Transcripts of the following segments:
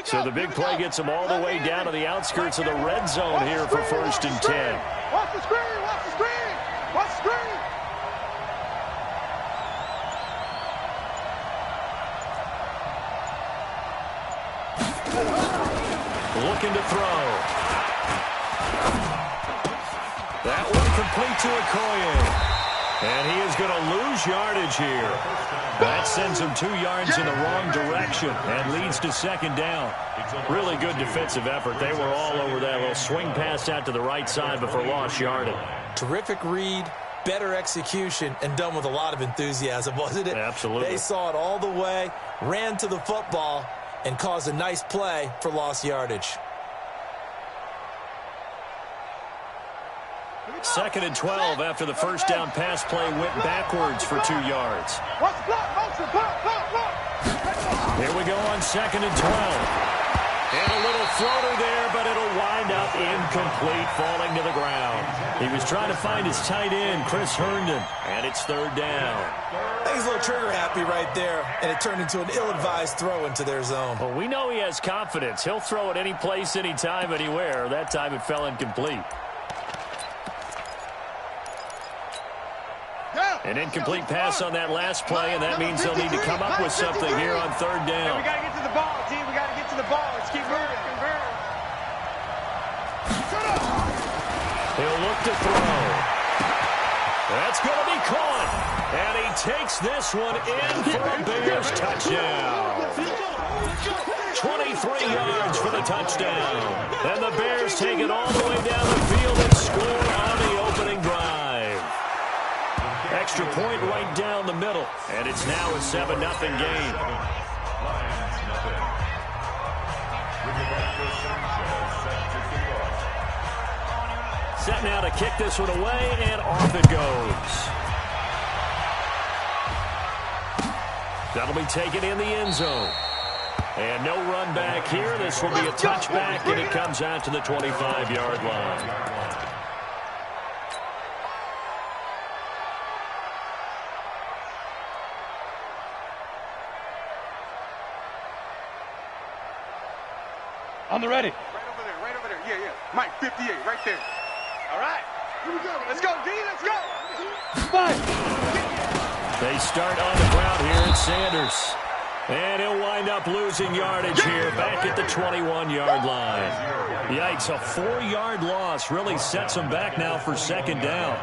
So the big play gets them all the way down to the outskirts of the red zone here for 1st and 10. Watch the screen! Watch the screen! Watch the screen! Looking to throw. That one complete to Okoye. And he is going to lose yardage here. That sends him 2 yards in the wrong direction and leads to 2nd down. Really good defensive effort. They were all over that little swing pass out to the right side before lost yardage. Terrific read, better execution, and done with a lot of enthusiasm, wasn't it? Absolutely. They saw it all the way, ran to the football, and caused a nice play for lost yardage. 2nd and 12 after the first down pass play went backwards for 2 yards. Watch the block, motion, block, block, block. Here we go on 2nd and 12. And a little floater there, but it'll wind up incomplete, falling to the ground. He was trying to find his tight end, Chris Herndon, and it's 3rd down. I think he's a little trigger happy right there, and it turned into an ill-advised throw into their zone. Well, we know he has confidence. He'll throw it any place, anytime, anywhere. That time it fell incomplete. An incomplete pass on that last play, and that means they'll need to come up with something here on 3rd down. We got to get to the ball, team. We got to get to the ball. Let's keep moving. He'll look to throw. That's going to be caught. And he takes this one in for a Bears touchdown. 23 yards for the touchdown. And the Bears take it all the way down the field and score on the opening drive. Extra point right down the middle. And it's now a 7-0 game. Set now to kick this one away, and off it goes. That'll be taken in the end zone. And no run back here. This will be a touchback, and it comes out to the 25-yard line. On the ready. Right over there. Yeah. Mike, 58, right there. All right. Here we go. Let's go, D. Let's go. 5. They start on the ground here at Sanders. And he'll wind up losing yardage here back at the 21-yard line. Yikes, a 4-yard loss really sets them back now for 2nd down.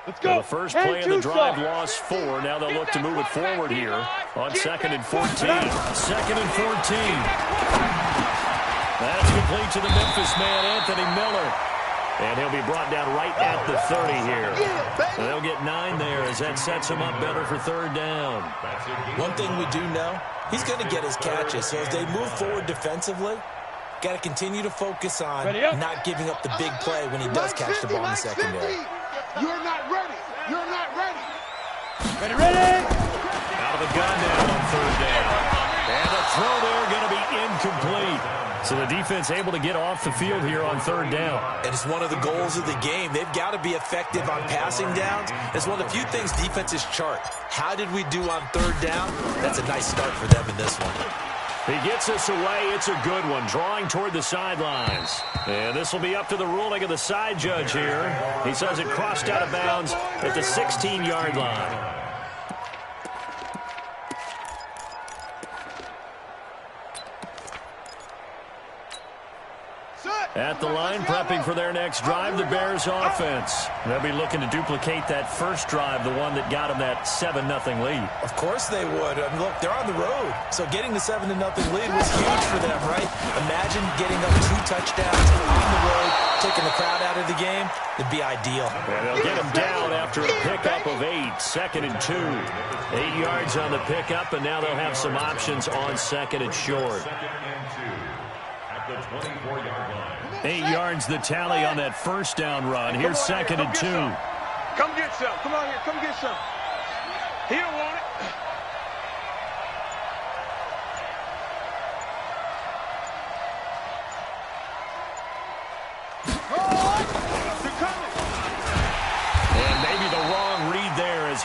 Let's go. Well, the first play of the drive lost 4. Now they'll look to move it forward here on 2nd and 14. 2nd and 14. That's complete to the Memphis man, Anthony Miller. And he'll be brought down right at the 30 here. And they'll get 9 there as that sets him up better for 3rd down. One thing we do know, he's going to get his catches. So as they move forward defensively, got to continue to focus on not giving up the big play when he does catch the ball in the secondary. You're not ready. You're not ready. Ready. Out of the gun now on 3rd down. And the throw there going to be incomplete. So the defense able to get off the field here on 3rd down. And it's one of the goals of the game. They've got to be effective on passing downs. It's one of the few things defenses chart. How did we do on 3rd down? That's a nice start for them in this one. He gets us away. It's a good one, drawing toward the sidelines. And this will be up to the ruling of the side judge here. He says it crossed out of bounds at the 16-yard line. At the line, prepping for their next drive, the Bears offense. They'll be looking to duplicate that first drive, the one that got them that 7-0 lead. Of course they would. I mean, look, they're on the road. So getting the 7-0 lead was huge for them, right? Imagine getting up 2 touchdowns on the road, taking the crowd out of the game. It'd be ideal. And they'll get them down after a pickup of 8, 2nd and 2. 8 yards on the pickup, and now they'll have some options on 2nd and short. 8 yards the tally on that first down run. Here's 2nd and 2. Come get some. Come on here. Come get some. He don't want it.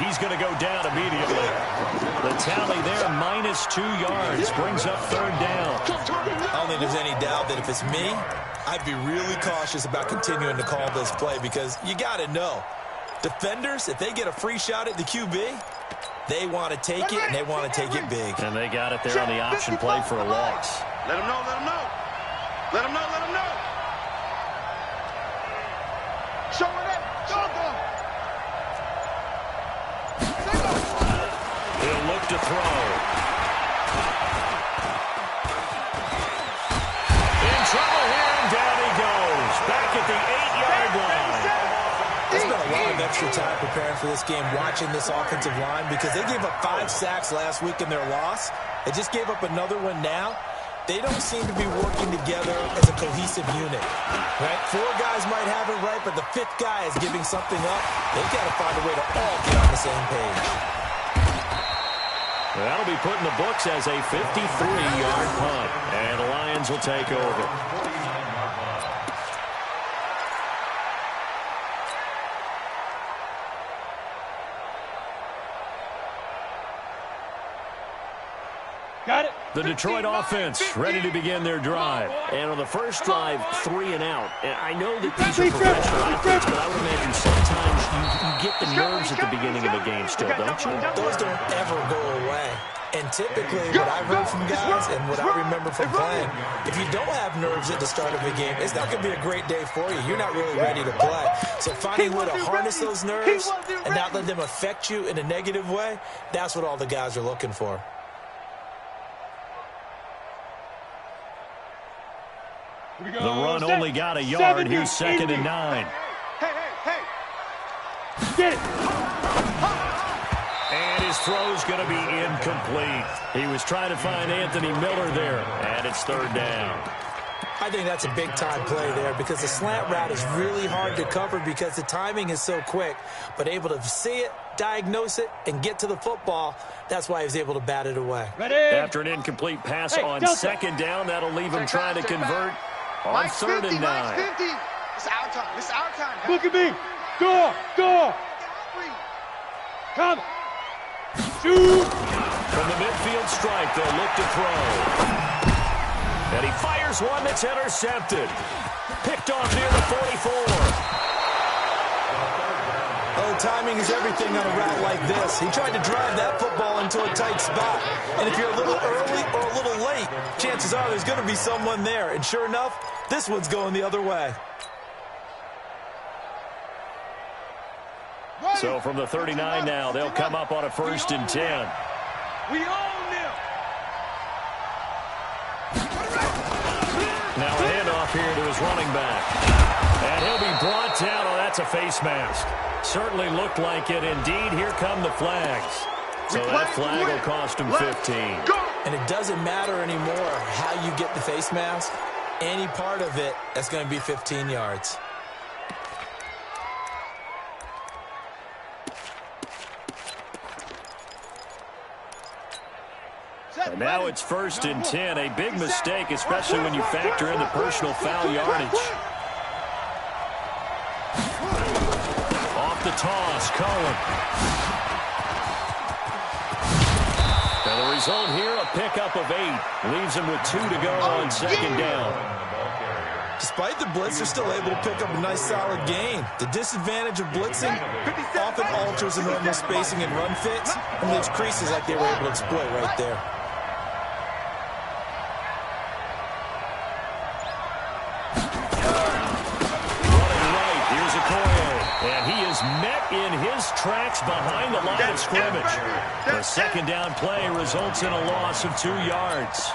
He's going to go down immediately. The tally there, -2 yards, brings up third down. I don't think there's any doubt that if it's me, I'd be really cautious about continuing to call this play because you got to know, defenders, if they get a free shot at the QB, they want to take it, and they want to take it big. And they got it there on the option play for a loss. Let him know, let him know. Let him know, let him know. Show it up. Show them. He'll look to throw. In trouble here, and down he goes. Back at the 8-yard line. There's been a lot of extra time preparing for this game, watching this offensive line, because they gave up 5 sacks last week in their loss. They just gave up another one now. They don't seem to be working together as a cohesive unit. Right? 4 guys might have it right, but the 5th guy is giving something up. They've got to find a way to all get on the same page. That'll be put in the books as a 53-yard punt, and the Lions will take over. Got it. The Detroit offense ready to begin their drive. And on the first drive, 3 and out. And I know that these are professional athletes, but I would imagine sometimes you get the nerves at the beginning of a game still, don't you? Those don't ever go away. And typically, what I've heard from guys and what I remember from playing, if you don't have nerves at the start of a game, it's not going to be a great day for you. You're not really ready to play. So finding a way to harness those nerves and not let them affect you in a negative way, that's what all the guys are looking for. The run only got a yard. Here's 2nd and 9. Hey. Get it. And his throw's going to be incomplete. He was trying to find Anthony Miller there, and it's 3rd down. I think that's a big-time play there because the slant route is really hard to cover because the timing is so quick. But able to see it, diagnose it, and get to the football, that's why he was able to bat it away. Ready? After an incomplete pass on 2nd down, that'll leave him trying to convert on 3rd and 9. It's our time. It's our time. Look at me. Go. Come. Shoot. From the midfield stripe, they'll look to throw. And he fires one that's intercepted. Picked off near the 44. Oh, timing is everything on a route like this. He tried to drive that football into a tight spot. And if you're a little early or a little late, chances are there's going to be someone there. And sure enough, this one's going the other way. So from the 39 now, they'll come up on a 1st and 10. We own them. Now a handoff here to his running back. And he'll be brought down. Oh, that's a face mask. Certainly looked like it. Indeed, here come the flags. So that flag will cost him 15. And it doesn't matter anymore how you get the face mask. Any part of it, that's going to be 15 yards. And now it's 1st and 10. A big mistake, especially when you factor in the personal foul yardage. Off the toss, Cohen. And the result here, a pickup of 8. Leaves him with 2 to go on 2nd down. Despite the blitz, they're still able to pick up a nice, solid gain. The disadvantage of blitzing often alters the normal spacing and run fits and leaves creases like they were able to exploit right there. And he is met in his tracks behind the line of scrimmage. The 2nd down play results in a loss of 2 yards.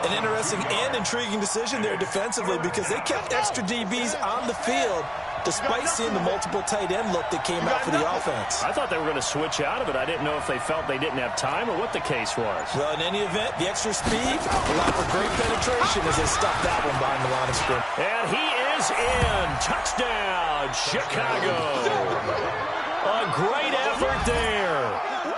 An interesting and intriguing decision there defensively because they kept extra DBs on the field despite seeing the multiple tight end look that came out for the offense. I thought they were going to switch out of it. I didn't know if they felt they didn't have time or what the case was. Well, in any event, the extra speed allowed for great penetration as they stuffed that one behind the line of scrimmage. And he is in. Touchdown, Chicago. A great effort there.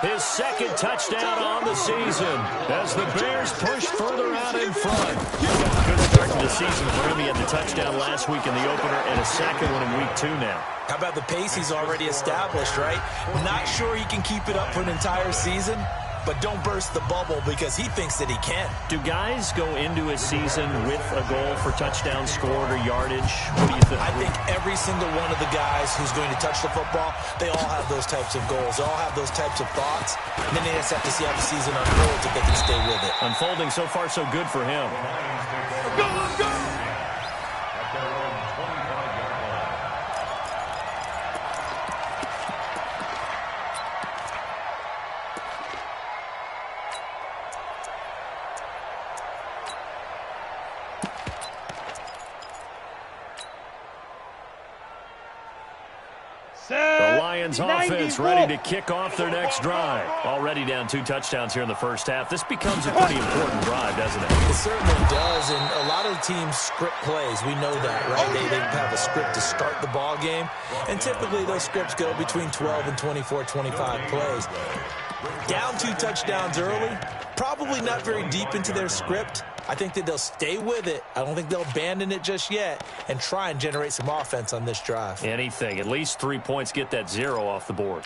His second touchdown on the season as the Bears push further out in front. Good start to the season for him. He had the touchdown last week in the opener and a second one in week 2 now. How about the pace he's already established, right? Not sure he can keep it up for an entire season, but don't burst the bubble because he thinks that he can. Do guys go into a season with a goal for touchdowns scored or yardage? What do you think? I think every single one of the guys who's going to touch the football, they all have those types of goals. They all have those types of thoughts. And then they just have to see how the season unfolds if they can stay with it. Unfolding so far so good for him. Let's go, let's go! The Lions offense ready to kick off their next drive. Already down 2 touchdowns here in the first half. This becomes a pretty important drive, doesn't it? It certainly does, and a lot of teams script plays. We know that, right? They have a script to start the ball game, and typically those scripts go between 12 and 24, 25 plays. Down 2 touchdowns early, probably not very deep into their script. I think that they'll stay with it. I don't think they'll abandon it just yet and try and generate some offense on this drive. Anything. At least 3 points, get that 0 off the board.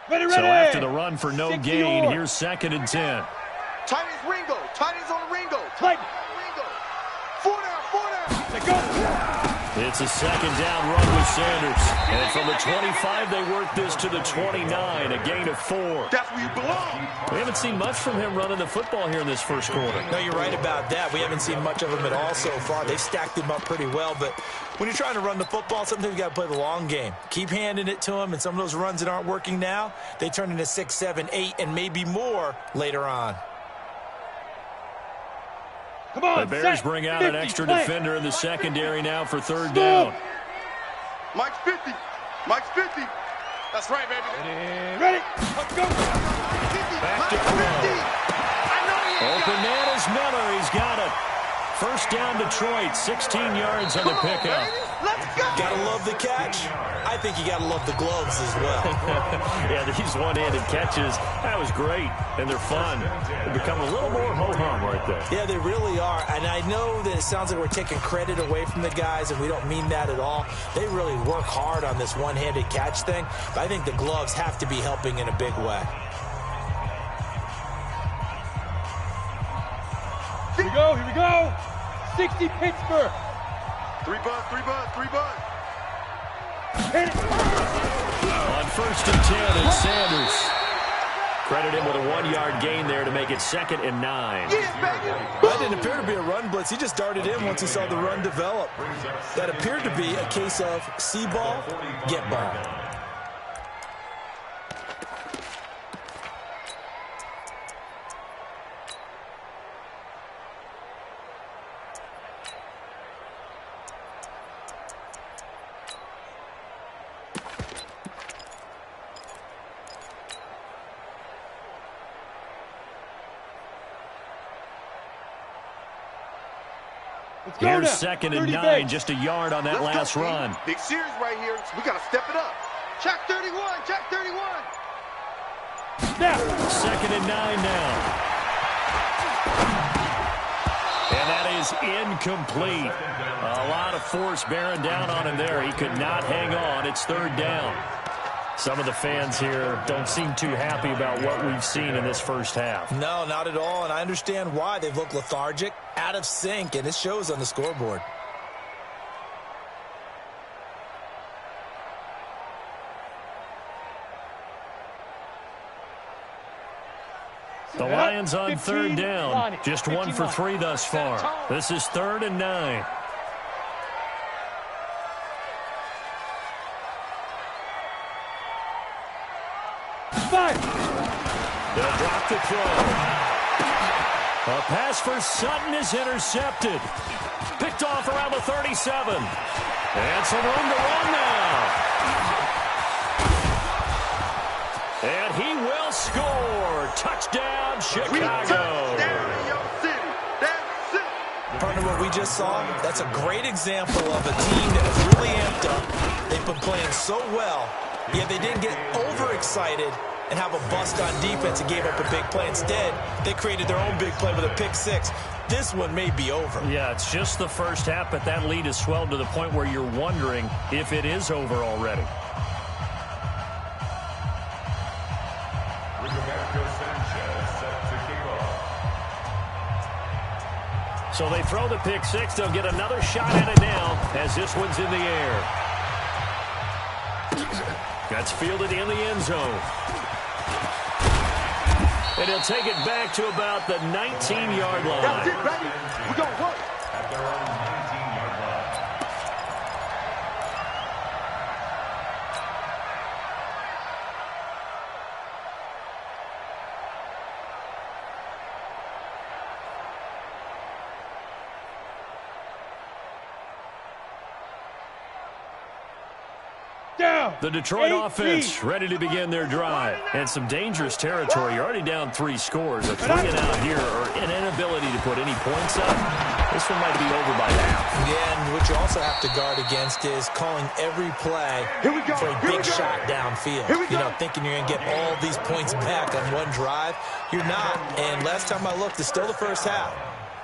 Ready, So ready. after the run for no gain, here's 2nd and 10. Tight ends Ringo. Tight ends on Ringo. Tight Ringo. 4 down, 4 down. Let's go. It's a 2nd down run with Sanders. And from the 25, they work this to the 29, a gain of 4. That's where you belong. We haven't seen much from him running the football here in this first quarter. No, you're right about that. We haven't seen much of him at all so far. They've stacked him up pretty well, but when you're trying to run the football, sometimes you got to play the long game. Keep handing it to him, and some of those runs that aren't working now, they turn into 6, 7, 8, and maybe more later on. Come on, The Bears bring out an extra defender in the secondary now for 3rd down. Mike's 50. Mike's 50. That's right, baby. Ready. Let's go. Back to throw. Open man is Miller. He's got it. First down Detroit, 16 yards on the pickup. Let's go. Gotta love the catch. I think you gotta love the gloves as well. Yeah, these one-handed catches, that was great, and they're fun. They become a little more ho-hum right there. Yeah, they really are, and I know that it sounds like we're taking credit away from the guys, and we don't mean that at all. They really work hard on this one-handed catch thing, but I think the gloves have to be helping in a big way. Here we go, here we go. 60 Pittsburgh. 3 bucks, 3 bucks, 3 bucks. Hit it. On 1st and 10, it's Sanders. Credit him with a 1-yard gain there to make it 2nd and 9. Yeah, baby. That didn't appear to be a run blitz. He just darted in once he saw the run develop. That appeared to be a case of see ball, get ball. Here's 2nd and 9, just a yard on that last run. Big series right here. We got to step it up. Check 31, check 31. Snap. 2nd and 9 now. And that is incomplete. A lot of force bearing down on him there. He could not hang on. It's 3rd down. Some of the fans here don't seem too happy about what we've seen in this first half. No, not at all, and I understand why. They've looked lethargic, out of sync, and it shows on the scoreboard. The Lions on 3rd down. Just 1 for 3 thus far. This is 3rd and 9. They'll drop the throw. A pass for Sutton is intercepted. Picked off around the 37. And some room to run now. And he will score. Touchdown, Chicago. Touchdown in your city. That's it. Partner, we're what we just saw? That's a great example of a team that is really amped up. They've been playing so well, yet they didn't get overexcited and have a bust on defense and gave up a big play. Instead, they created their own big play with a pick-6. This one may be over. Yeah, it's just the first half, but that lead has swelled to the point where you're wondering if it is over already. So they throw the pick-6. They'll get another shot at it now as this one's in the air. That's fielded in the end zone. And he'll take it back to about the 19-yard line. That's it, baby. We're going to work. At their own 19-yard line. Down. The Detroit offense ready to begin their drive. And some dangerous territory. You're already down 3 scores. A 3-and-out here or an inability to put any points up. This one might be over by half. Yeah, and what you also have to guard against is calling every play for a big shot downfield. You know, thinking you're going to get all these points back on one drive. You're not. And last time I looked, it's still the first half.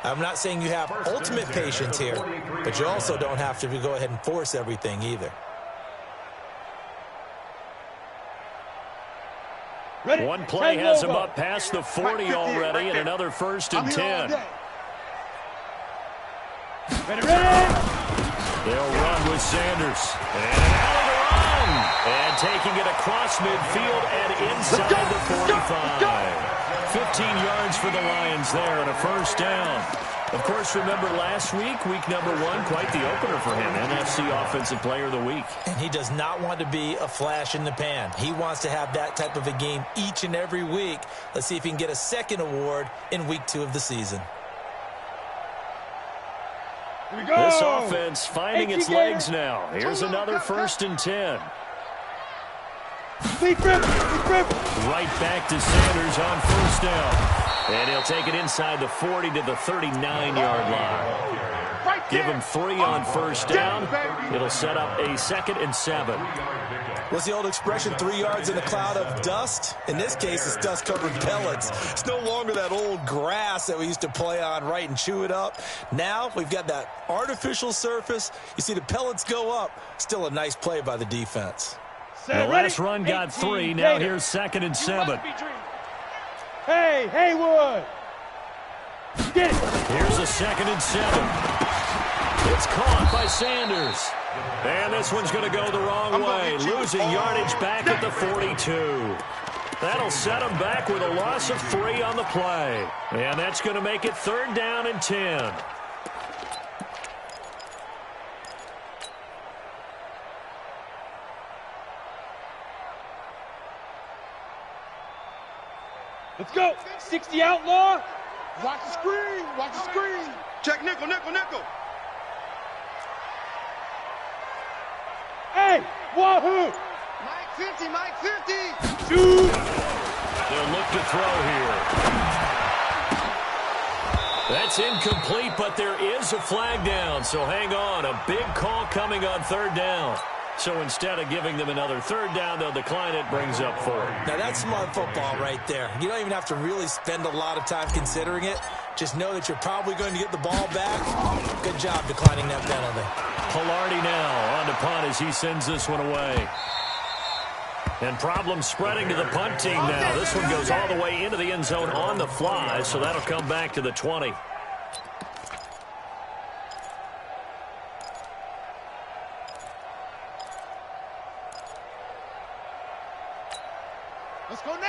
I'm not saying you have ultimate patience here, but you also don't have to go ahead and force everything either. Ready? One play has him up past the 40 already, and another 1st and 10. Ready, ready. They'll run with Sanders. And an alley to run. And taking it across midfield and inside the 45. 15 yards for the Lions there and a 1st down. Of course, remember last week, week number 1, quite the opener for him. NFC Offensive Player of the Week. And he does not want to be a flash in the pan. He wants to have that type of a game each and every week. Let's see if he can get a second award in week 2 of the season. Here we go. This offense finding its legs now. Here's another 1st and 10. Right back to Sanders on 1st down. And he'll take it inside the 40 to the 39-yard line. Give him 3 on 1st down. It'll set up a 2nd and 7. What's the old expression, 3 yards in a cloud of dust? In this case, it's dust-covered pellets. It's no longer that old grass that we used to play on, right, and chew it up. Now we've got that artificial surface. You see the pellets go up. Still a nice play by the defense. The last run got 3. Now here's 2nd and 7. Hey, Haywood. Get it. Here's a 2nd and 7. It's caught by Sanders. And this one's going to go the wrong way. Losing yardage back at the 42. That'll set him back with a loss of 3 on the play. And that's going to make it 3rd down and 10. Let's go. 60 outlaw. Watch the screen. Watch the screen. Check nickel, nickel, nickel. Hey, wahoo. Mike 50, Mike 50. Shoot. They'll look to throw here. That's incomplete, but there is a flag down, so hang on. A big call coming on 3rd down. So instead of giving them another 3rd down, they'll decline it, brings up 4. Now that's smart football right there. You don't even have to really spend a lot of time considering it. Just know that you're probably going to get the ball back. Good job declining that penalty. Pilardi now on to punt as he sends this one away. And problems spreading to the punt team now. This one goes all the way into the end zone on the fly, so that'll come back to the 20.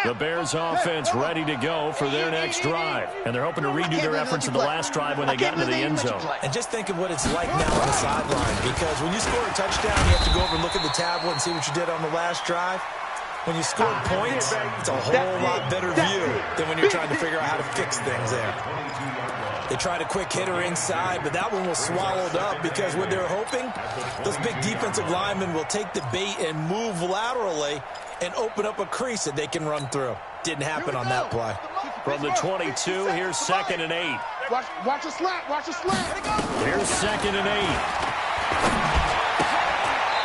The Bears offense ready to go for their next drive. And they're hoping to redo their efforts in the last drive when they got into the end zone. And just think of what it's like now on the sideline. Because when you score a touchdown, you have to go over and look at the tablet and see what you did on the last drive. When you score points, it's a whole lot better view than when you're trying to figure out how to fix things there. They tried a quick hitter inside, but that one was swallowed up because what they're hoping, those big defensive linemen will take the bait and move laterally and open up a crease that they can run through. Didn't happen on that play. From the 22, here's 2nd and 8. Watch a slant. Watch a slant. Here's 2nd and 8.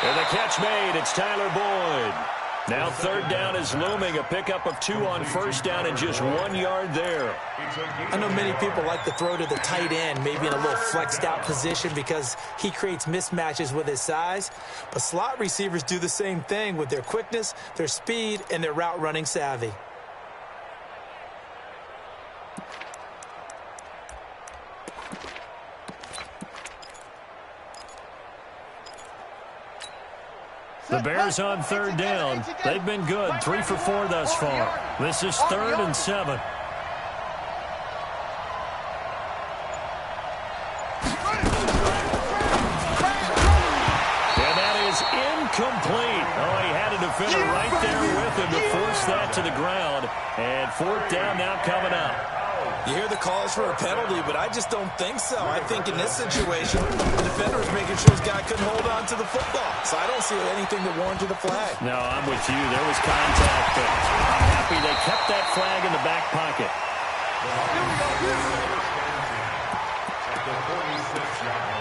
And the catch made. It's Tyler Boyd. Now 3rd down is looming. A pickup of 2 on 1st down and just 1 yard there. I know many people like to throw to the tight end, maybe in a little flexed out position because he creates mismatches with his size. But slot receivers do the same thing with their quickness, their speed, and their route running savvy. The Bears on 3rd down. They've been good, 3 for 4 thus far. This is 3rd and 7. And that is incomplete. Oh, he had a defender right there with him to force that to the ground. And 4th down now coming up. You hear the calls for a penalty, but I just don't think so. I think in this situation, the defender was making sure his guy couldn't hold on to the football. So I don't see anything that warranted a flag. No, I'm with you. There was contact, but I'm happy they kept that flag in the back pocket. At the 46-yard line.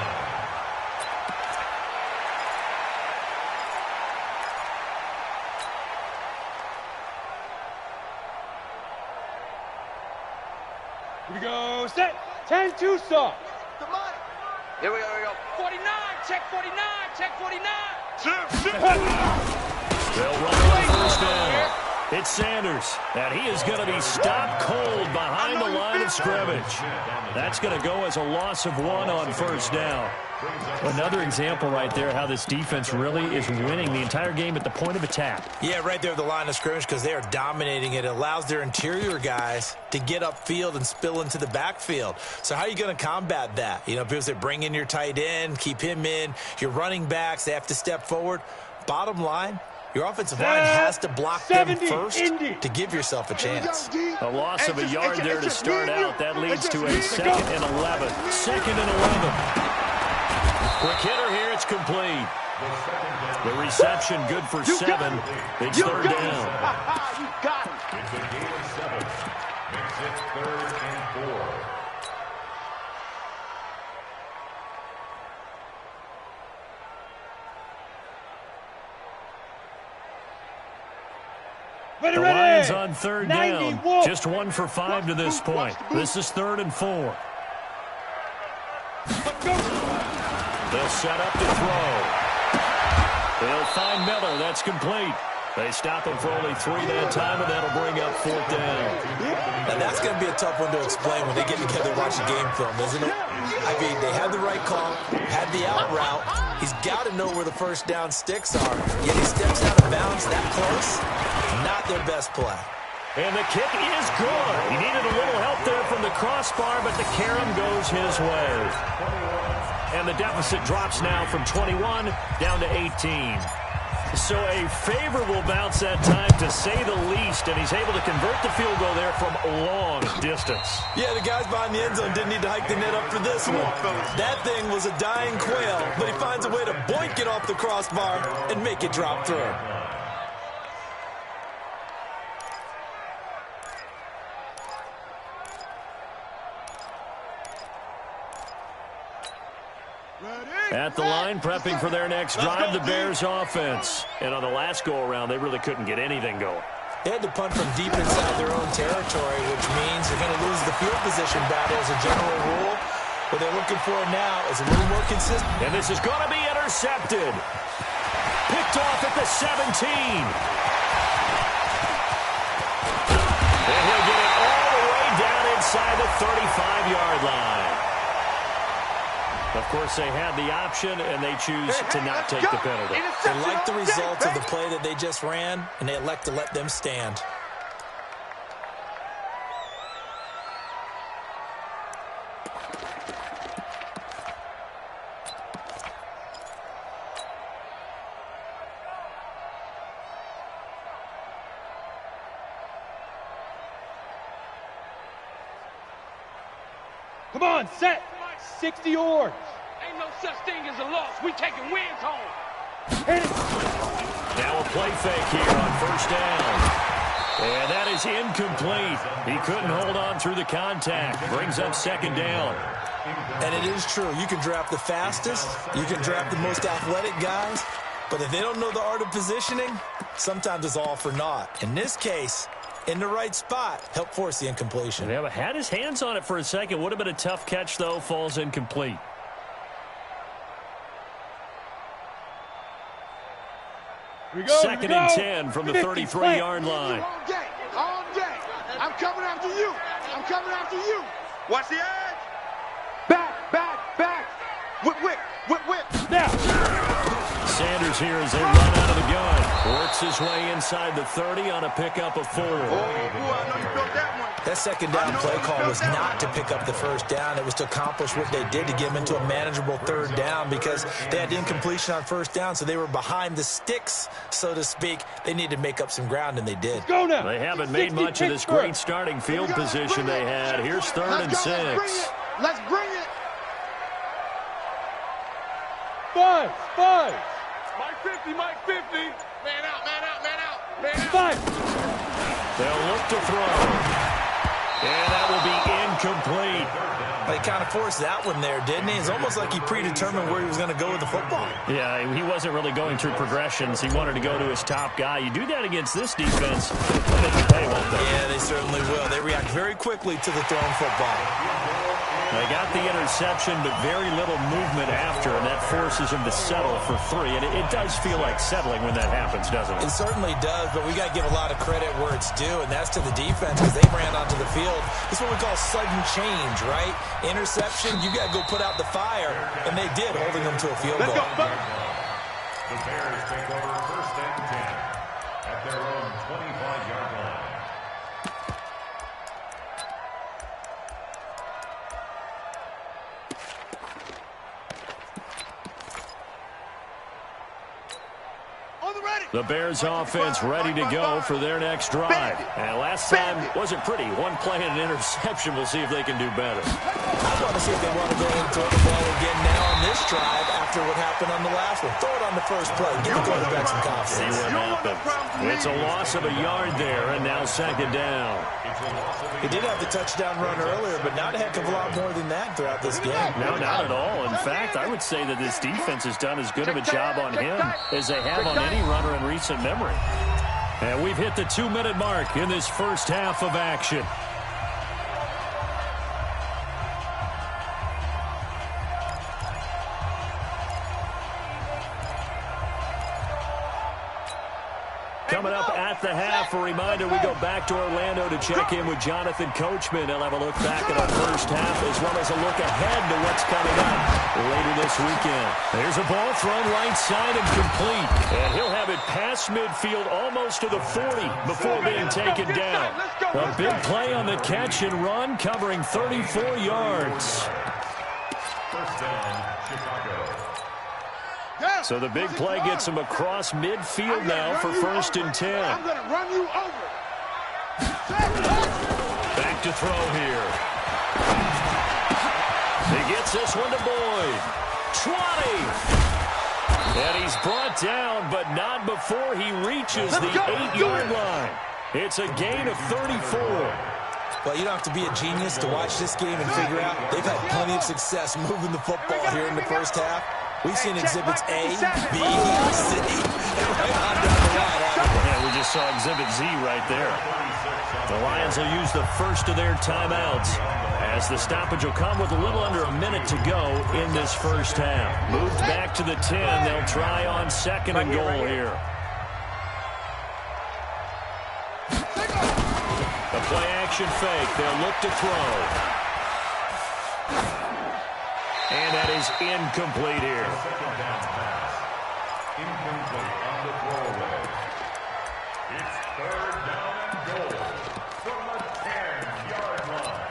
Here we go. Set. 10-2 stop. Here we go. 49. Check 49. Check 49. They'll run on 1st down. It's Sanders, and he is going to be stopped cold behind the line of scrimmage. That's going to go as a loss of 1 on 1st down. Another example right there how this defense really is winning the entire game at the point of attack. Yeah, right there at the line of scrimmage because they are dominating it. It allows their interior guys to get upfield and spill into the backfield. So how are you going to combat that? You know, people say bring in your tight end, keep him in. Your running backs, they have to step forward. Bottom line, your offensive line has to block them first to give yourself a chance. A loss of a yard there to start out. That leads to a 2nd and 11. 2nd and 11. Quick hitter here. It's complete. The reception good for 7. It's 3rd down. You got it. It's a gain of 7. Makes it 3rd and 4. The Lions on 3rd down. Just 1 for 5 to this point. This is 3rd and 4. They'll set up to throw. They'll find Miller. That's complete. They stop him for only 3 that time, and that'll bring up 4th down. Now, that's going to be a tough one to explain when they get together and watch a game film, isn't it? I mean, they had the right call, had the out route. He's got to know where the 1st down sticks are. Yet he steps out of bounds that close. Not their best play. And the kick is good. He needed a little help there from the crossbar, but the carom goes his way. And the deficit drops now from 21 down to 18. So a favorable bounce that time, to say the least, and he's able to convert the field goal there from a long distance. Yeah, the guys behind the end zone didn't need to hike the net up for this one. That thing was a dying quail, but he finds a way to boink it off the crossbar and make it drop through. At the line, prepping for their next drive, the Bears offense. And on the last go-around, they really couldn't get anything going. They had to punt from deep inside their own territory, which means they're going to lose the field position battle as a general rule. What they're looking for now is a little more consistent. And this is going to be intercepted. Picked off at the 17. And he'll get it all the way down inside the 35-yard line. Of course, they had the option, and they choose to not take the penalty. They like the results of the play that they just ran, and they elect to let them stand. Come on, set. 60 yards. Ain't no such thing as a loss. We taking wins home. Hit it. Now a play fake here on 1st down. And that is incomplete. He couldn't hold on through the contact. Brings up second down. And it is true. You can draft the fastest. You can draft the most athletic guys. But if they don't know the art of positioning, sometimes it's all for naught. In this case, in the right spot, help force the incompletion. Yeah, had his hands on it for a second. Would have been a tough catch, though. Falls incomplete. Second and 10 from the 33-yard line. All day. I'm coming after you. I'm coming after you. Watch the edge. Back. Whip. Now. Sanders here as they run out of the gun. Works his way inside the 30 on a pickup of 4. Oh, boy, I know you built that one. That second down play call was not to pick up the first down. It was to accomplish what they did to get them into a manageable third down because they had incompletion on first down, so they were behind the sticks, so to speak. They needed to make up some ground, and they did. Let's go now. They haven't made much of this great starting field position they had. Here's 3rd and 6. Let's bring it. 5. Mike 50. Man out. 5. They'll look to throw. And that will be incomplete. They kind of forced that one there, didn't he? It's almost like he predetermined where he was going to go with the football. Yeah, he wasn't really going through progressions. He wanted to go to his top guy. You do that against this defense, they'll make you pay, won't they? Yeah, they certainly will. They react very quickly to the thrown football. They got the interception, but very little movement after, and that forces him to settle for 3. And it does feel like settling when that happens, doesn't it? It certainly does, but we got to give a lot of credit where it's due, and that's to the defense because they ran onto the field. It's what we call sudden change, right? Interception, you got to go put out the fire, and they did, holding them to a field goal. The Bears take over 1st and 10 at their own 25-yard line. The Bears offense ready to go for their next drive. And last time wasn't pretty. One play and an interception. We'll see if they can do better. I want to see if they want to go ahead and throw the ball again now on this drive after what happened on the last one. Throw it on the first play. Give the quarterback some confidence. See what happens. It's a loss of a yard there, and now 2nd down. He did have the touchdown run earlier, but not a heck of a lot more than that throughout this game. No, not at all. In fact, I would say that this defense has done as good of a job on him as they have on any runner in recent memory. And we've hit the 2-minute mark in this first half of action. Coming up at the half, a reminder, we go back to Orlando to check in with Jonathan Coachman. He'll have a look back at our first half as well as a look ahead to what's coming up later this weekend. There's a ball thrown right side and complete. And he'll have it past midfield almost to the 40 before being taken down. A big play on the catch and run covering 34 yards. 1st down, Chicago. So the big play gets him across midfield now for 1st and 10. I'm going to run you over. Back to throw here. He gets this one to Boyd. 20. And he's brought down, but not before he reaches the 8-yard line. It's a gain of 34. Well, you don't have to be a genius to watch this game and figure out they've had plenty of success moving the football here in the first half. We've seen exhibits A, B, C, and right on down the line. Yeah, we just saw exhibit Z right there. The Lions will use the first of their timeouts as the stoppage will come with a little under a minute to go in this first half. Moved back to the 10. They'll try on 2nd and goal here. The play-action fake. They'll look to throw. And that is incomplete here. 2nd down pass. Incomplete on the throwaway. It's 3rd down and goal from the 10-yard line.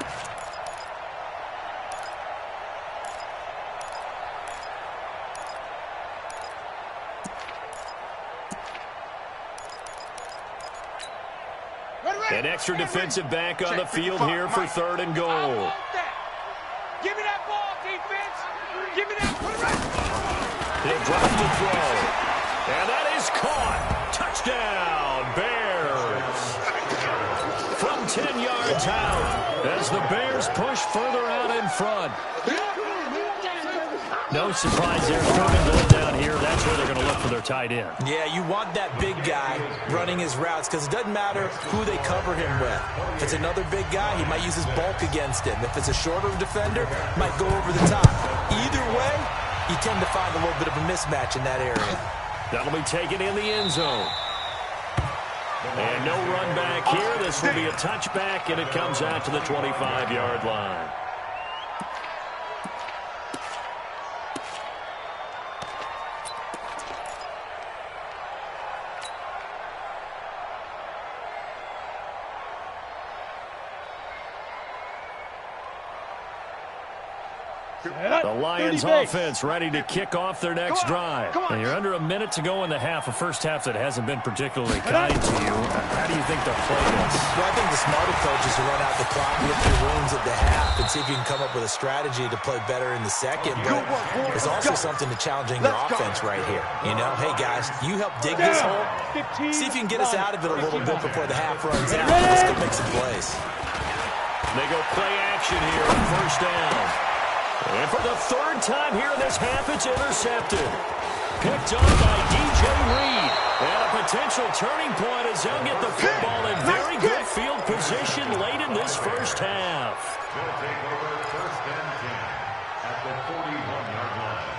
An extra defensive back on the field here for 3rd and goal. Give me that ball, defense. Give me that. He'll drop to throw. And that is caught. Touchdown, Bears. yards out as the Bears push further out in front. No surprise there. Third and goal down here. That's where they're going to look for their tight end. Yeah, you want that big guy running his routes because it doesn't matter who they cover him with. If it's another big guy, he might use his bulk against him. If it's a shorter defender, might go over the top. Either way, you tend to find a little bit of a mismatch in that area. That'll be taken in the end zone. And no run back here. This will be a touchback, and it comes out to the 25-yard line. The Lions offense ready to kick off their next drive. And you're under a minute to go in the half, a first half that hasn't been particularly kind to you. How do you think they'll play this? Well, I think the smart approach is to run out the clock, lick your wounds at the half, and see if you can come up with a strategy to play better in the second. But there's also something to challenging your offense right here. You know, hey, guys, you help dig this hole. See if you can get us out of it a little bit before the half runs out. Let's go make some plays. They go play action here on first down. And for the third time here in this half, it's intercepted. Picked up by DJ Reed. And a potential turning point as they'll get the football in very good field position late in this first half. They'll take over first and 10 at the 41-yard line.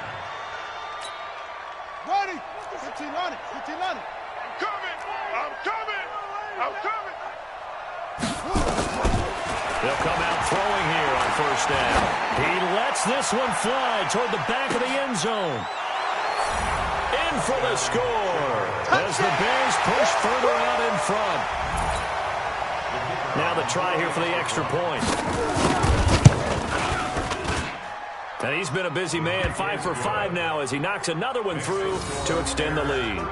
Ready? 15 on it. 15 on it. I'm coming. I'm coming. I'm coming. They'll come out throwing here on first down. He lets this one fly toward the back of the end zone. In for the score as the Bears push further out in front. Now the try here for the extra point. And he's been a busy man, 5 for 5 now as he knocks another one through to extend the lead.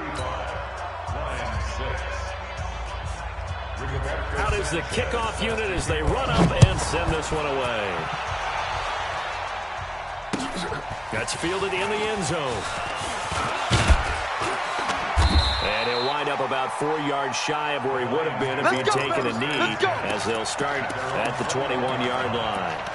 Out is the kickoff unit as they run up and send this one away. That's fielded in the end zone. And he'll wind up about 4 yards shy of where he would have been if he had taken a knee, as they'll start at the 21-yard line.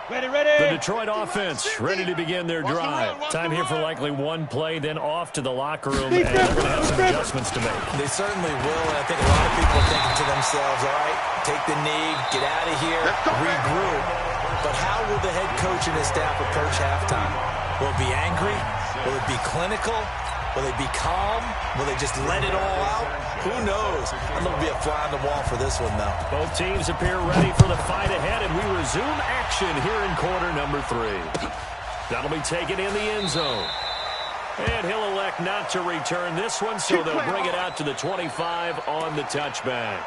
The Detroit offense ready to begin their drive. Time here for likely one play, then off to the locker room, and they're going to have some adjustments to make. They certainly will, and I think a lot of people are thinking to themselves, all right, take the knee, get out of here, regroup. But how will the head coach and his staff approach halftime? Will it be angry? Will it be clinical? Will they be calm? Will they just let it all out? Who knows? I'm going to be a fly on the wall for this one, though. Both teams appear ready for the fight ahead, and we resume action here in quarter number 3. That'll be taken in the end zone. And he'll elect not to return this one, so they'll bring it out to the 25 on the touchback.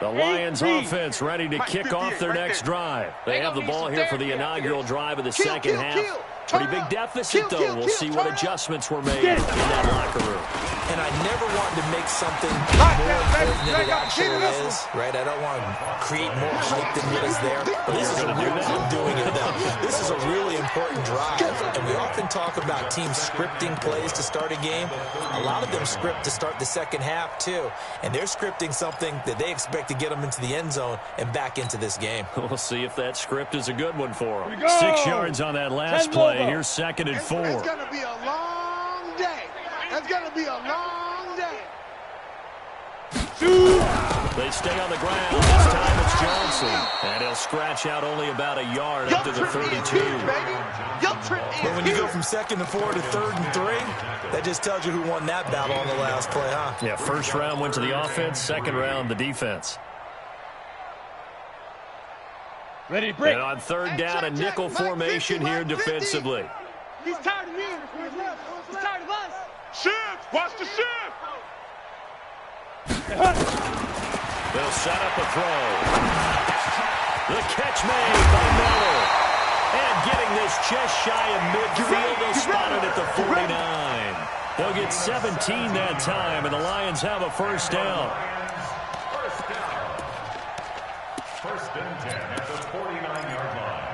The Lions offense ready to kick off their next drive. They have the ball here for the inaugural drive of the second half. Pretty big deficit, though. We'll see what adjustments were made in that locker room. And I never wanted to make something more important than it actually is, right? I don't want to create more hype than what is there. But this is a real I'm doing it now. This is a really important drive. And we often talk about teams scripting plays to start a game. A lot of them script to start the second half, too. And they're scripting something that they expect to get them into the end zone and back into this game. We'll see if that script is a good one for them. 6 yards on that last play. Here's 2nd and 4. It's going to be a long day. It's going to be a long day. They stay on the ground. This time it's Johnson. And he'll scratch out only about a yard up to the 32. But when you go from 2nd and 4 to 3rd and 3, that just tells you who won that battle on the last play, huh? Yeah, first round went to the offense, second round the defense. Ready, break. And on 3rd down, a nickel formation here defensively. He's tired of me. He's tired of us. Shift. Watch the shift. They'll set up a throw. The catch made by Miller. And getting this just shy of midfield, they'll spot it at the 49. They'll get 17 that time, and the Lions have a first down. First down. First and 10 at the 49-yard line.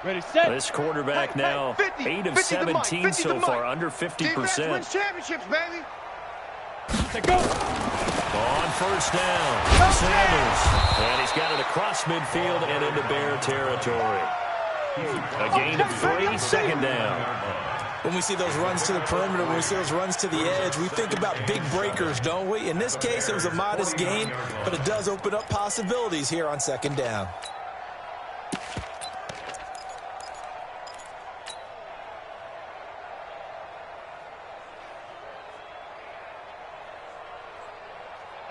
Ready, set. This quarterback now 8 of 17 so far, under 50%. Defense wins championships, baby. Go. On first down, Sanders. And he's got it across midfield and into Bear territory. A gain of 3, second down. When we see those runs to the perimeter, when we see those runs to the edge, we think about big breakers, don't we? In this case, it was a modest gain, but it does open up possibilities here on second down.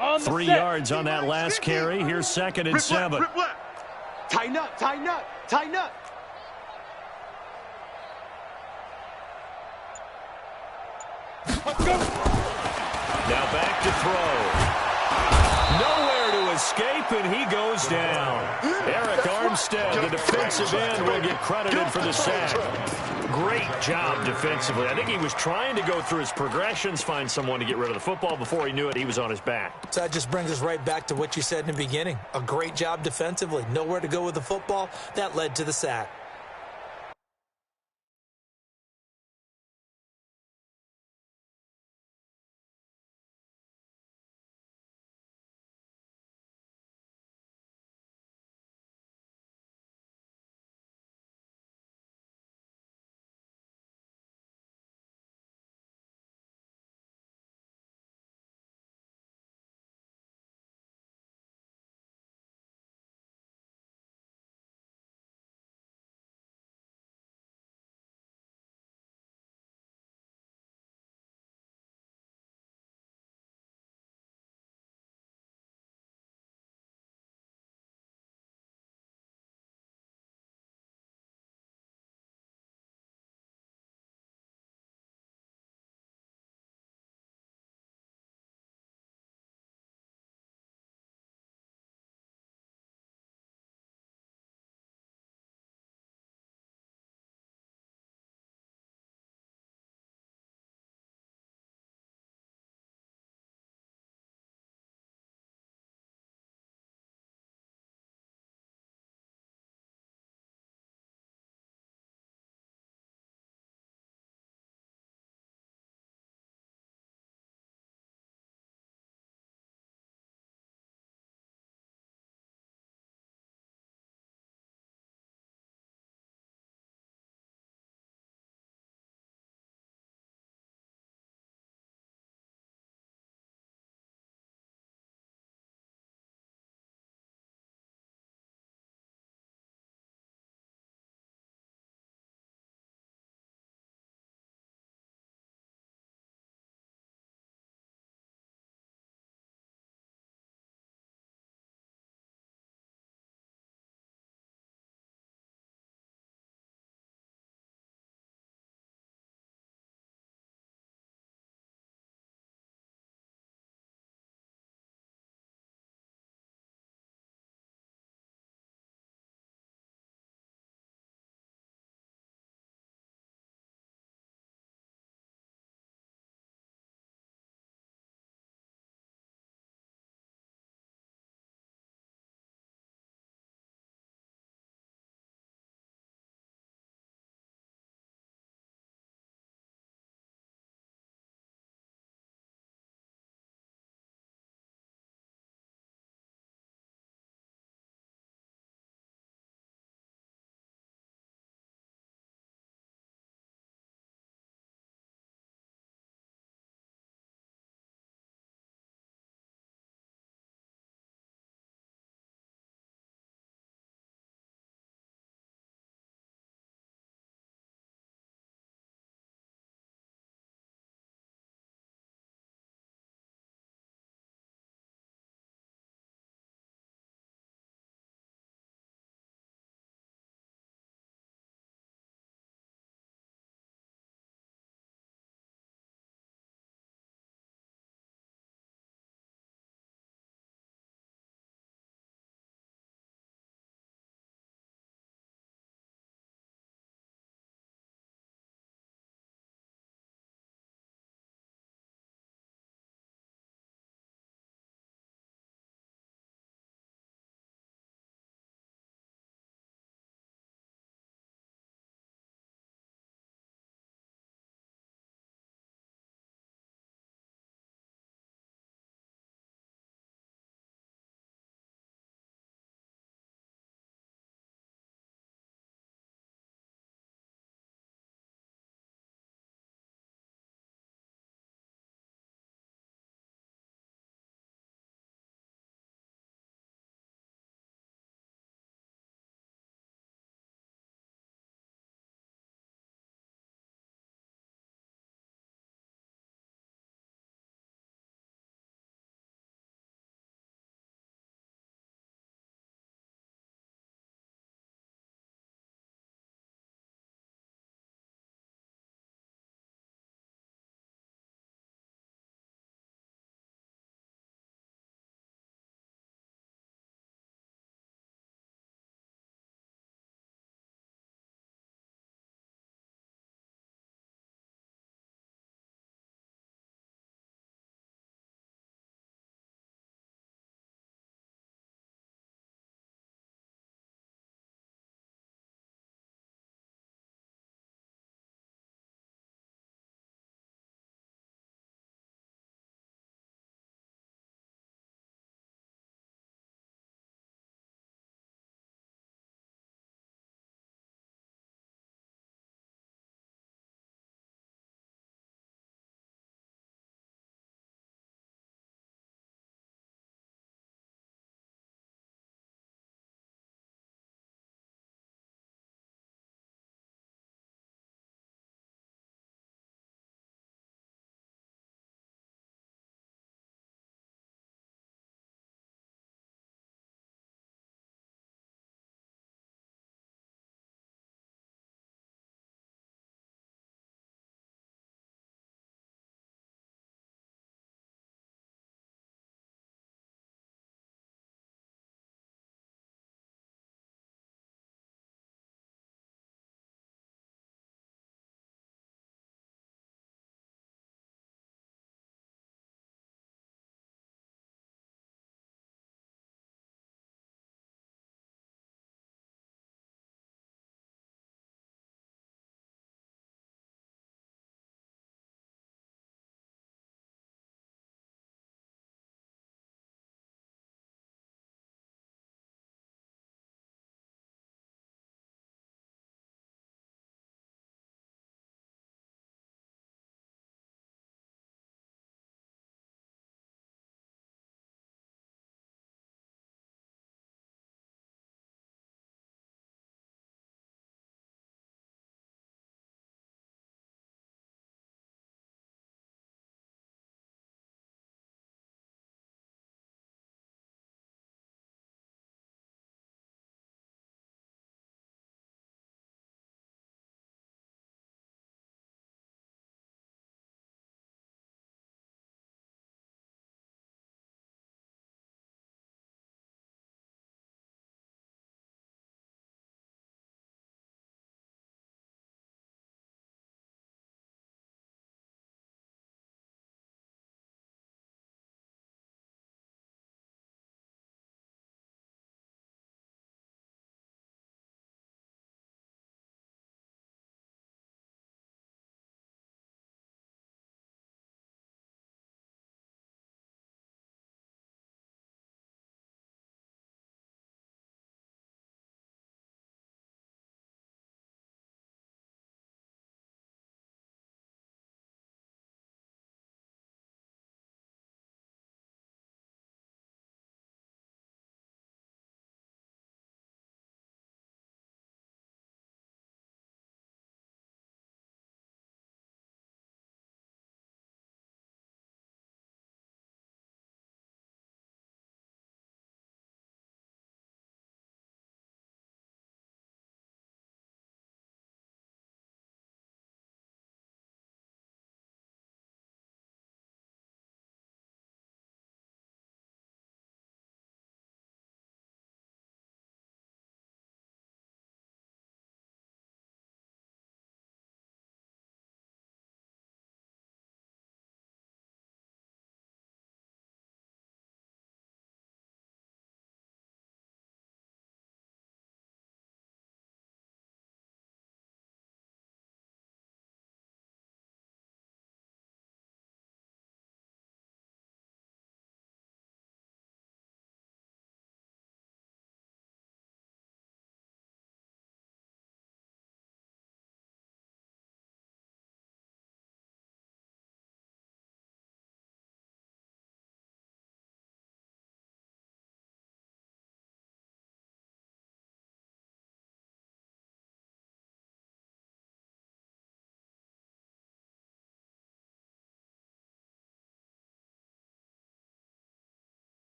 On 3 yards on that last carry. Here's second and 7. Rip left. Tighten up, tighten up, tighten up. Let's go. Now back to throw. Nowhere to escape, and he goes down. Eric Armstead, the defensive end, will get credited for the sack. Great job defensively. I think he was trying to go through his progressions, find someone to get rid of the football. Before he knew it, he was on his back. So that just brings us right back to what you said in the beginning. A great job defensively. Nowhere to go with the football. That led to the sack.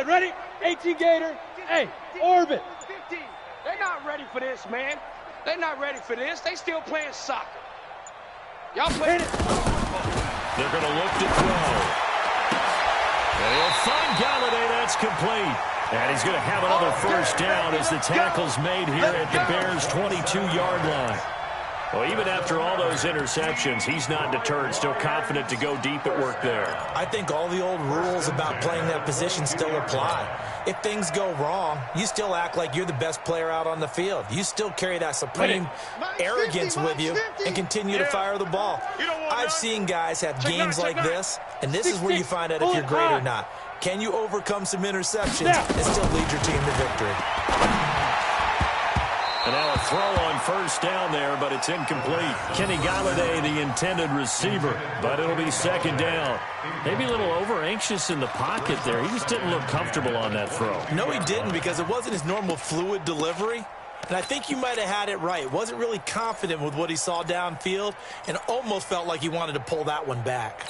right, ready? 18 Gator. Hey, orbit. 15. They're not ready for this, man. They're not ready for this. They still playing soccer. Y'all playing it. They're going to look to throw. And he'll find Galladay. That's complete. And he's going to have another first down as the tackle's made here at the Bears' 22-yard line. Well, even after all those interceptions, he's not deterred, still confident to go deep at work there. I think all the old rules about playing that position still apply. If things go wrong, you still act like you're the best player out on the field. You still carry that supreme arrogance with you and continue to fire the ball. I've seen guys have games like this, and this is where you find out if you're great or not. Can you overcome some interceptions and still lead your team to victory? And now a throw on first down there, but it's incomplete. Kenny Galladay, the intended receiver, but it'll be second down. Maybe a little over-anxious in the pocket there. He just didn't look comfortable on that throw. No, he didn't, because it wasn't his normal fluid delivery. And I think you might have had it right. Wasn't really confident with what he saw downfield and almost felt like he wanted to pull that one back.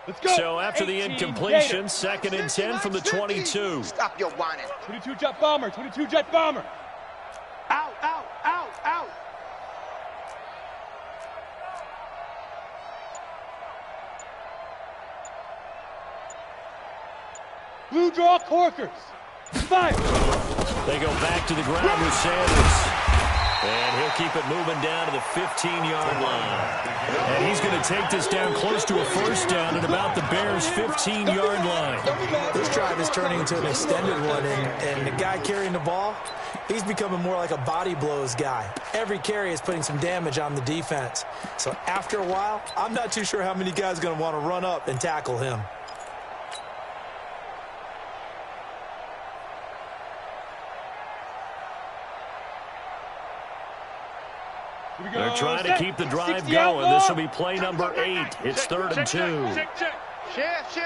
Let's go. So after the incompletion, second and 10 from the 22. Stop your whining. 22 jet bomber, 22 jet bomber. Out, out, out, out. Blue draw corkers. Fire. They go back to the ground with Sanders. And he'll keep it moving down to the 15-yard line. And he's going to take this down close to a first down at about the Bears' 15-yard line. This drive is turning into an extended one, and the guy carrying the ball, he's becoming more like a body blows guy. Every carry is putting some damage on the defense. So after a while, I'm not too sure how many guys are going to want to run up and tackle him. They're trying to keep the drive going. This will be play number 8. It's 3rd and 2. Shift.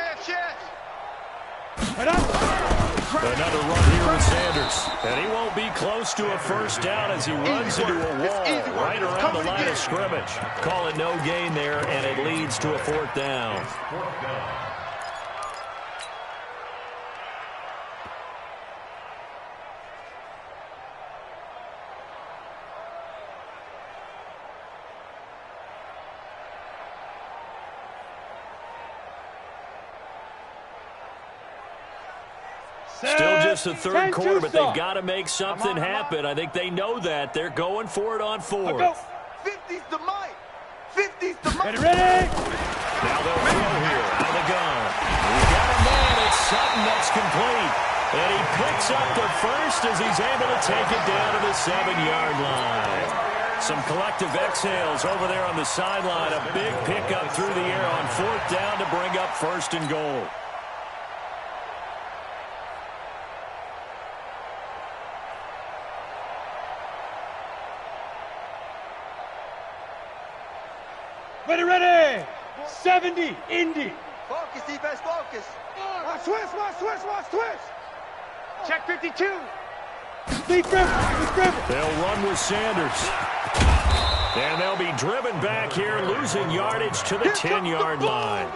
Another run here with Sanders. And he won't be close to a first down as he runs into a wall right around the line of scrimmage. Call it no gain there, and it leads to a 4th down. Still just the third quarter, but they've got to make something happen. I think they know that. They're going for it on 4th. 50's the mic. 50's the mic. Ready? Now they'll throw here out of the gun. He's got a man. It's Sutton that's complete. And he picks up the first as he's able to take it down to the 7-yard line. Some collective exhales over there on the sideline. A big pickup through the air on 4th down to bring up 1st and goal. Ready. 70, Indy. Focus, defense, focus. Switch. Check 52. Deep grip. They'll run with Sanders. And they'll be driven back here, losing yardage to the 10-yard line.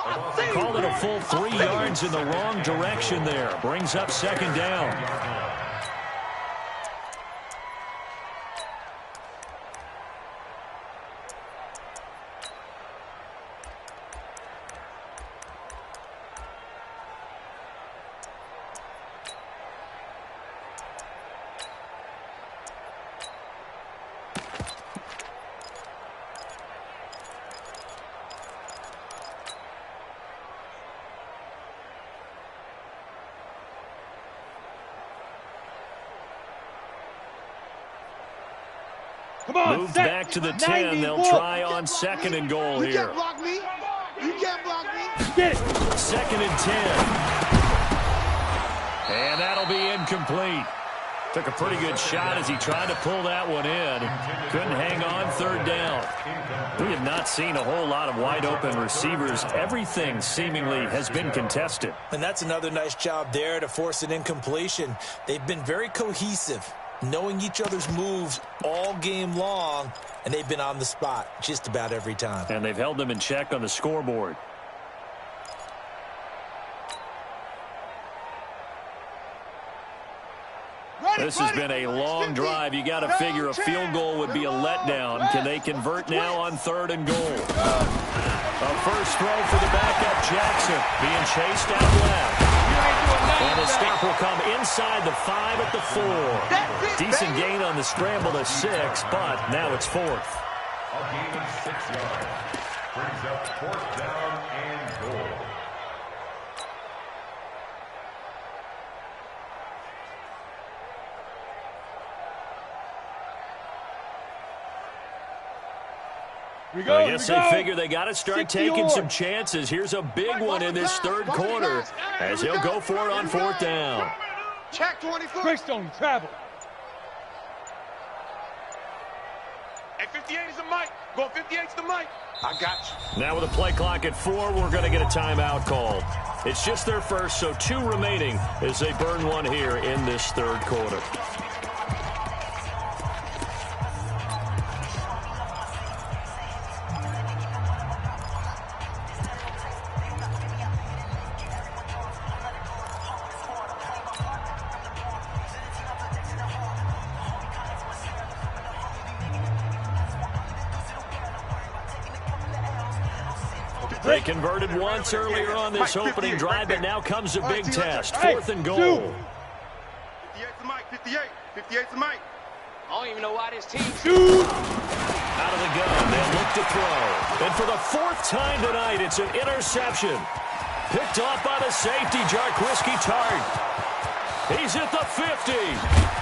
Called it a full 3 yards in the wrong direction there. Brings up 2nd down. Moved back to the 10. They'll try on 2nd and goal here. You can't block me. Get it. 2nd and 10. And that'll be incomplete. Took a pretty good shot as he tried to pull that one in. Couldn't hang on third down. We have not seen a whole lot of wide-open receivers. Everything seemingly has been contested. And that's another nice job there to force an incompletion. They've been very cohesive, knowing each other's moves all game long, and they've been on the spot just about every time. And they've held them in check on the scoreboard. This has been a long drive. You got to figure a field goal would be a letdown. Can they convert now on 3rd and goal? A first throw for the backup, Jackson, being chased out left. And the stop will come inside the 5 at the 4. Decent gain on the scramble to 6, but now it's 4th. A gain of 6 yards. Brings up 4th down and goal. I guess they figure they got to start taking some chances. Here's a big one in this 3rd quarter as he'll go for it on 4th down. Check 24. Greystone, travel. Hey, 58 is the mic. Go 58's the mic. I got you. Now with a play clock at 4, we're going to get a timeout called. It's just their first, so 2 remaining as they burn one here in this 3rd quarter. They converted once earlier on this opening drive, but now comes a big test. 4th and goal. 58's the mic. 58's the mic. I don't even know why this team... Out of the gun, they look to throw. And for the 4th time tonight, it's an interception. Picked off by the safety, Jarquiski Tart. He's at the 50.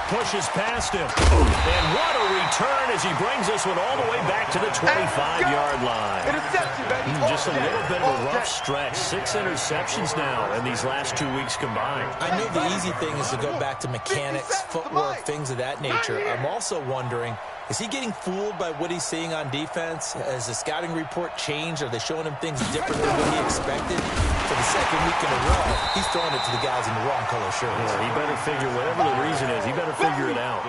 Pushes past him. And what a return as he brings this one all the way back to the 25-yard line. Interception, baby. Just a little bit of a rough stretch. 6 interceptions now in these last 2 weeks combined. I know the easy thing is to go back to mechanics, footwork, things of that nature. I'm also wondering, is he getting fooled by what he's seeing on defense? Has the scouting report changed? Are they showing him things different than what he expected? For the 2nd week in a row, he's throwing it to the guys in the wrong color shirts. Yeah, he better figure, whatever the reason is, he better figure it out.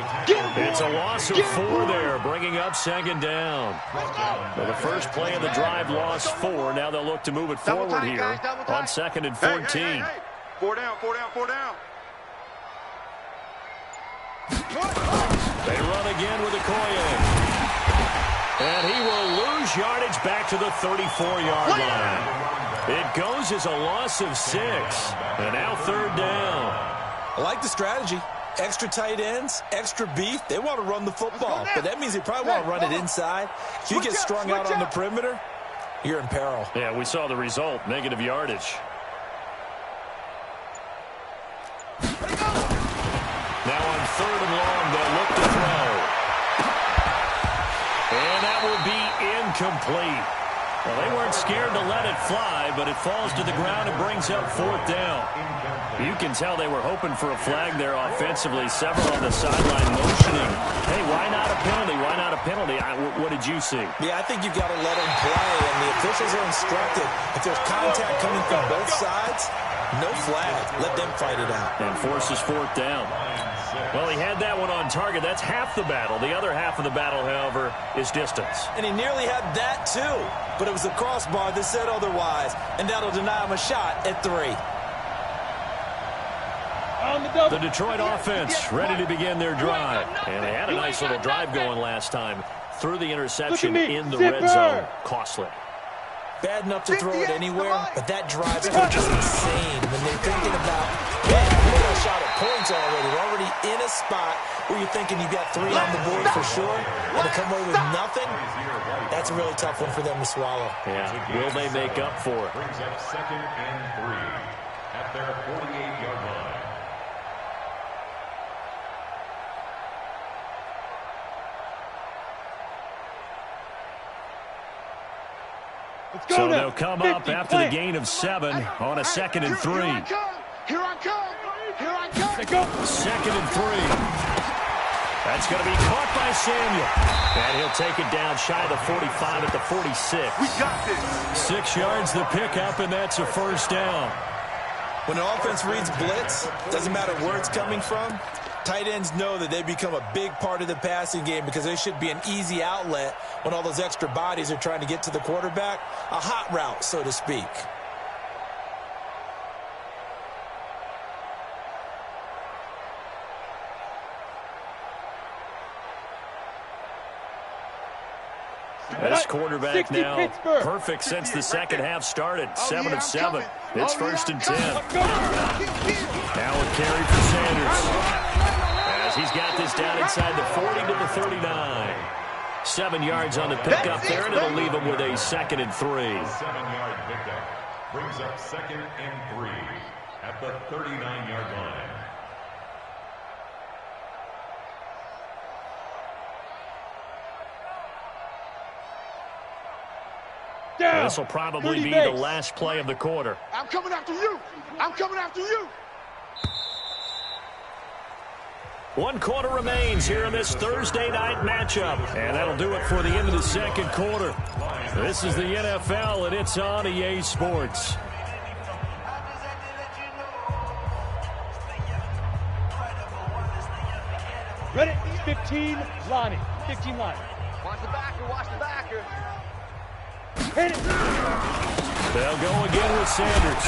It's a loss of 4 there, bringing up 2nd down. Well, the first play of the drive lost 4. Now they'll look to move it forward here on 2nd and 14. Hey. 4 down, 4 down, 4 down. They run again with Okoye. And he will lose yardage back to the 34-yard line. It goes as a loss of 6. And now 3rd down. I like the strategy. Extra tight ends, extra beef. They want to run the football, but that means they probably want to run it inside. If you get strung out on the perimeter, you're in peril. Yeah, we saw the result, negative yardage. Now on 3rd and long, they'll look to throw. And that will be incomplete. Well, they weren't scared to let it fly, but it falls to the ground and brings up 4th down. You can tell they were hoping for a flag there offensively. Several on the sideline motioning. Hey, why not a penalty? Why not a penalty? What did you see? Yeah, I think you've got to let them play, and the officials are instructed. If there's contact coming from both sides, no flag. Let them fight it out. And forces 4th down. Well, he had that one on target. That's half the battle. The other half of the battle, however, is distance. And he nearly had that, too. But it was the crossbar that said otherwise, and that'll deny him a shot at 3. The Detroit offense ready to begin their drive. And they had a nice little drive going last time. Threw the interception in the red zone. Costly. Bad enough to throw it anywhere, but that drive is just insane when they're thinking about, man, we got a shot at points already. We're already in a spot where you're thinking you've got 3 on the board for sure, and to come away with nothing, that's a really tough one for them to swallow. Yeah, will they make up for it? Brings up 2nd and 3 at their 48-yard line. So they'll come up after the gain of 7 on a 2nd and 3. Here I come. Here I come. Here I come. 2nd and 3. That's going to be caught by Samuel. And he'll take it down shy of the 45 at the 46. We got this. 6 yards the pickup, and that's a first down. When an offense reads blitz, doesn't matter where it's coming from, tight ends know that they become a big part of the passing game because they should be an easy outlet when all those extra bodies are trying to get to the quarterback. A hot route, so to speak. This quarterback now perfect since the second half started. 7 of 7. It's 1st and 10. Now a carry for Sanders. As he's got this down inside the 40 to the 39. 7 yards on the pickup there, and it'll leave him with a 2nd and 3. 7-yard pickup brings up 2nd and 3 at the 39-yard line. This will probably be the last play of the quarter. I'm coming after you. I'm coming after you. 1 quarter remains here in this Thursday night matchup. And that'll do it for the end of the second quarter. This is the NFL, and it's on EA Sports. Ready? 15, Lonnie. 15 line. Watch the backer. Watch the backer. Hit it. They'll go again with Sanders.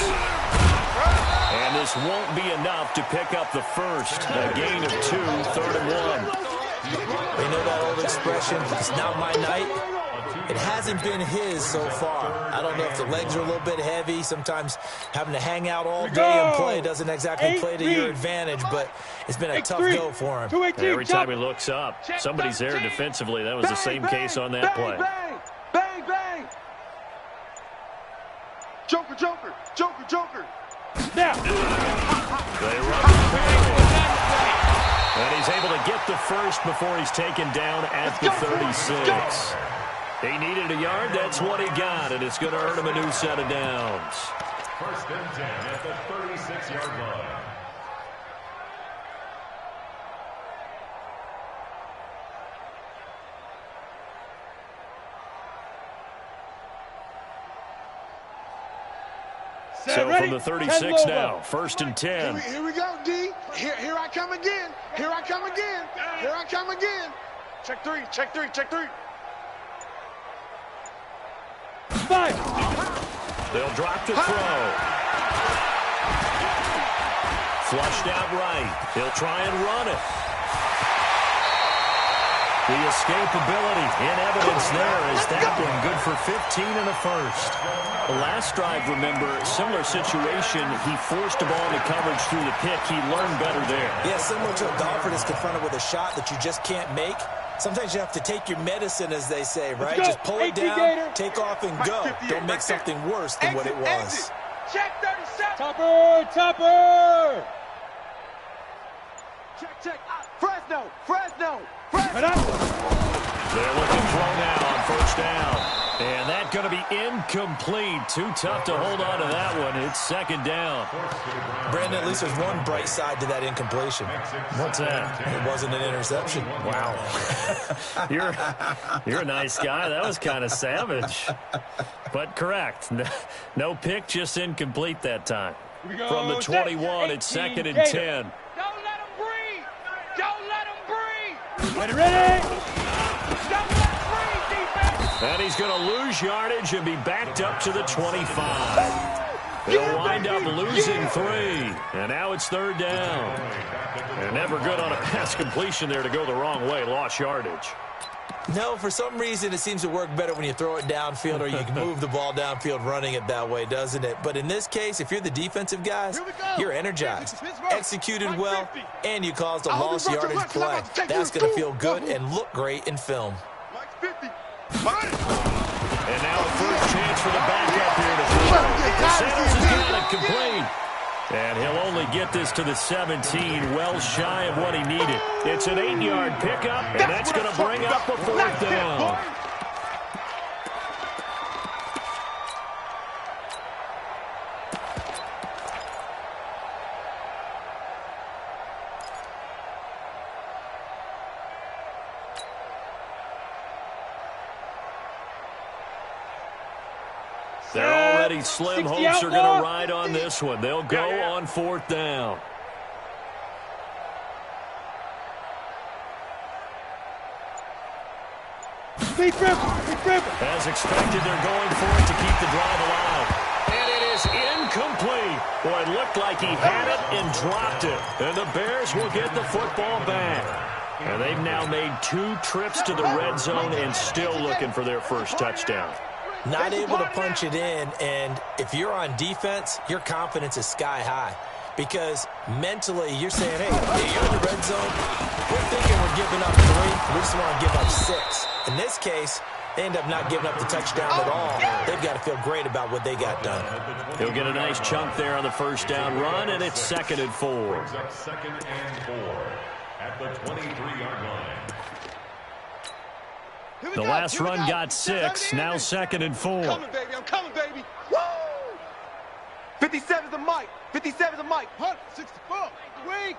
And this won't be enough to pick up the first. A gain of 2, 3rd and 1. You know that old expression, it's not my night? It hasn't been his so far. I don't know if the legs are a little bit heavy. Sometimes having to hang out all day and play doesn't exactly play to your advantage, but it's been a tough go for him. Every time he looks up, somebody's there defensively. That was the same case on that play. Bang, bang. Joker, Joker, Joker, Joker. Now. They run the play. And he's able to get the first before he's taken down at the 36. He needed a yard. That's what he got, and it's going to earn him a new set of downs. 1st and 10 at the 36-yard line. So from the 36 now, 1st and 10. Here we go, D. Here I come again. Here I come again. Here I come again. Check 3, check 3, check 3. 5. They'll drop the throw. Flushed out right. He'll try and run it. The escapability in evidence there as that one good for 15 and a first. The last drive, remember, similar situation. He forced the ball into coverage through the pick. He learned better there. Yeah, similar to a golfer that's confronted with a shot that you just can't make. Sometimes you have to take your medicine, as they say, right? Just pull it down, take off, and go. Don't make something worse than what it was. Check 37. Topper, Topper. Check. Fresno. Head up. They're looking throw now on 1st down. And that's going to be incomplete. Too tough to hold on to that one. It's 2nd down. Brandon, at least there's one bright side to that incompletion. What's that? It wasn't an interception. Wow. You're a nice guy. That was kind of savage. But correct. No pick, just incomplete that time. From the 21, it's 2nd and 10. Don't let him breathe. Don't let him breathe. Ready? Don't let him breathe, defense. And he's going to lose yardage and be backed up to the 25. They'll wind up losing 3. And now it's 3rd down. And never good on a pass completion there to go the wrong way. Lost yardage. No, for some reason it seems to work better when you throw it downfield or you can move the ball downfield running it that way, doesn't it? But in this case, if you're the defensive guys, you're energized, executed well, and you caused a lost yardage play. That's going to feel good and look great in film. And now a first chance for the backup here to throw. Sanders has got it complete. And he'll only get this to the 17, well shy of what he needed. It's an 8-yard pickup, and that's going to bring up a 4th down. already slim hopes are going to ride on this one. They'll go on 4th down. As expected, they're going for it to keep the drive alive. And it is incomplete. Boy, it looked like he had it and dropped it. And the Bears will get the football back. And they've now made 2 trips to the red zone and still looking for their first touchdown. Not able to punch it in, and if you're on defense, your confidence is sky high. Because mentally, you're saying, hey, you're in the red zone. We're thinking we're giving up 3. We just want to give up 6. In this case, they end up not giving up the touchdown at all. They've got to feel great about what they got done. He'll get a nice chunk there on the first down run, and it's 2nd and 4. Brings up 2nd and 4 at the 23-yard line. The last run got 6. Now 2nd and 4. I'm coming, baby. I'm coming, baby. Woo! 57's the mic. 57's the mic. 64. Weak.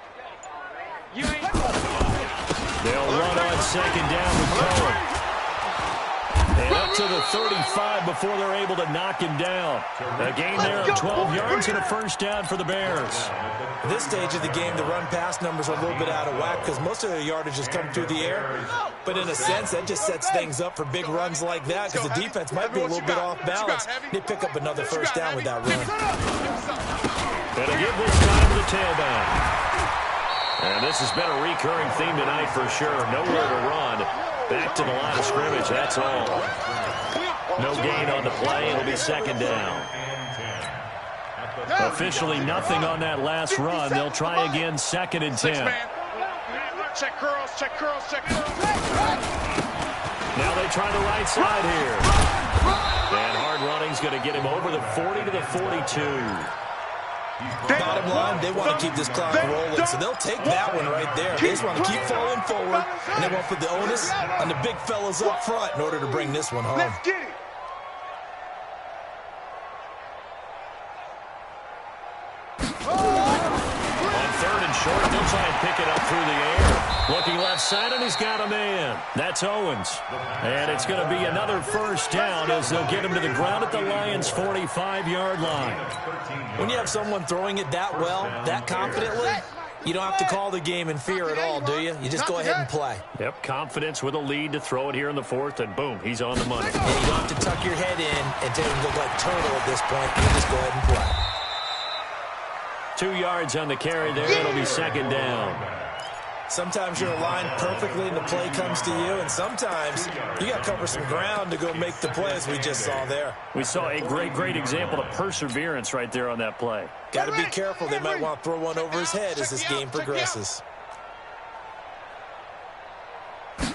You ain't. They'll run on 2nd down with Cohen. And up to the 35 before they're able to knock him down. A gain there of 12 yards and a first down for the Bears. At this stage of the game, the run-pass numbers are a little bit out of whack because most of their yardage has come through the air. But in a sense, that just sets things up for big runs like that because the defense might be a little bit off balance. They pick up another first down with that run. They'll give this time to the tailback. And this has been a recurring theme tonight for sure. Nowhere to run. Back to the line of scrimmage, that's all. No gain on the play. It'll be 2nd down. Officially nothing on that last run. They'll try again, 2nd and 10. Check curls, check curls, check curls. Now they try the right side here. And hard running's going to get him over the 40 to the 42. Bottom line, they want to keep this clock rolling, so they'll take that one right there. They just want to keep falling forward, and they want to put the onus on the big fellas up front in order to bring this one home. Let's get it. On 3rd and short, they'll try and pick it up through the air. Looking left side, and he's got a man. That's Owens. And it's going to be another first down as they'll get him to the ground at the Lions' 45-yard line. When you have someone throwing it that well, that confidently, you don't have to call the game in fear at all, do you? You just go ahead and play. Yep, confidence with a lead to throw it here in the 4th, and boom, he's on the money. And you don't have to tuck your head in and take him look like turtle at this point. You just go ahead and play. 2 yards on the carry there. It'll be 2nd down. Sometimes you're aligned perfectly and the play comes to you, and sometimes you got to cover some ground to go make the play, as we just saw there. We saw a great example of perseverance right there on that play. Got to be careful. They might want to throw one over his head as this game progresses. And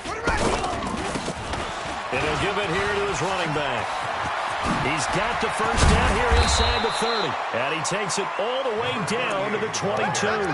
he'll give it here to his running back. He's got the first down here inside the 30. And he takes it all the way down to the 22.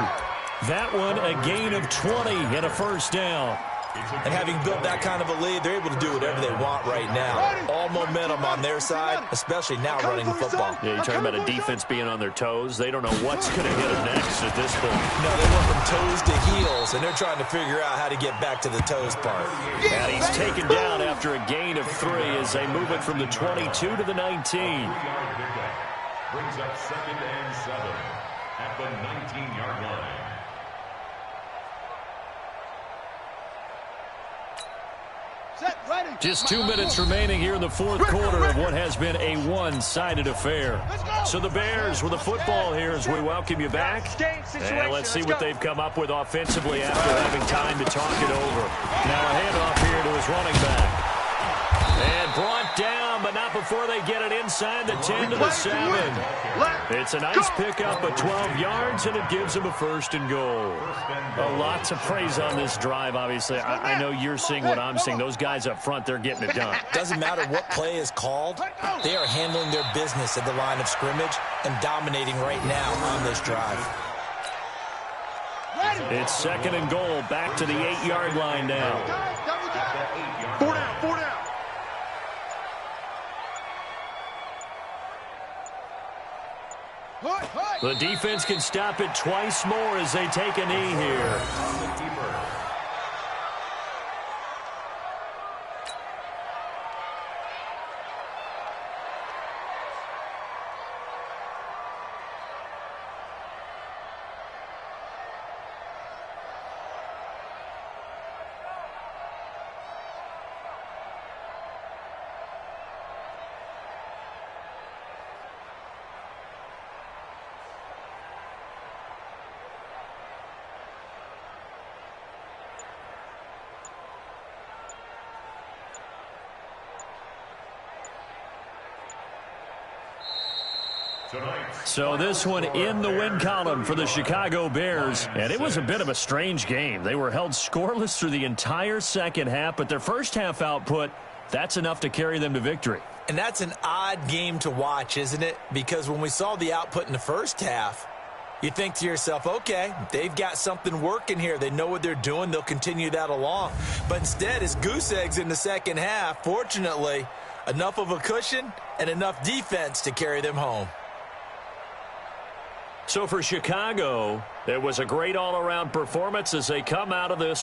That one, a gain of 20 and a first down. And having built that kind of a lead, they're able to do whatever they want right now. All momentum on their side, especially now running the football. Yeah, you're talking about a defense being on their toes. They don't know what's going to hit them next at this point. No, they went from toes to heels, and they're trying to figure out how to get back to the toes part. And he's taken down after a gain of 3 as they move it from the 22 to the 19. Brings up 2nd and 7 at the 19-yard line. Just 2 minutes remaining here in the 4th quarter of what has been a one-sided affair. So the Bears with the football here as we welcome you back. And let's see what they've come up with offensively after having time to talk it over. Now a handoff here to his running back. And brought down, but not before they get it inside the 10 to the 7. It's a nice pickup of 12 yards, and it gives them a 1st and goal. A lot to praise on this drive, obviously. I know you're seeing what I'm seeing. Those guys up front, they're getting it done. Doesn't matter what play is called. They are handling their business at the line of scrimmage and dominating right now on this drive. It's 2nd and goal, back to the 8-yard line now. 4 down, 4 down. The defense can stop it twice more as they take a knee here. So this one in the win column for the Chicago Bears, and it was a bit of a strange game. They were held scoreless through the entire second half, but their first half output, that's enough to carry them to victory. And that's an odd game to watch, isn't it? Because when we saw the output in the first half, you think to yourself, okay, they've got something working here. They know what they're doing. They'll continue that along. But instead, it's goose eggs in the second half. Fortunately, enough of a cushion and enough defense to carry them home. So for Chicago, it was a great all-around performance as they come out of this.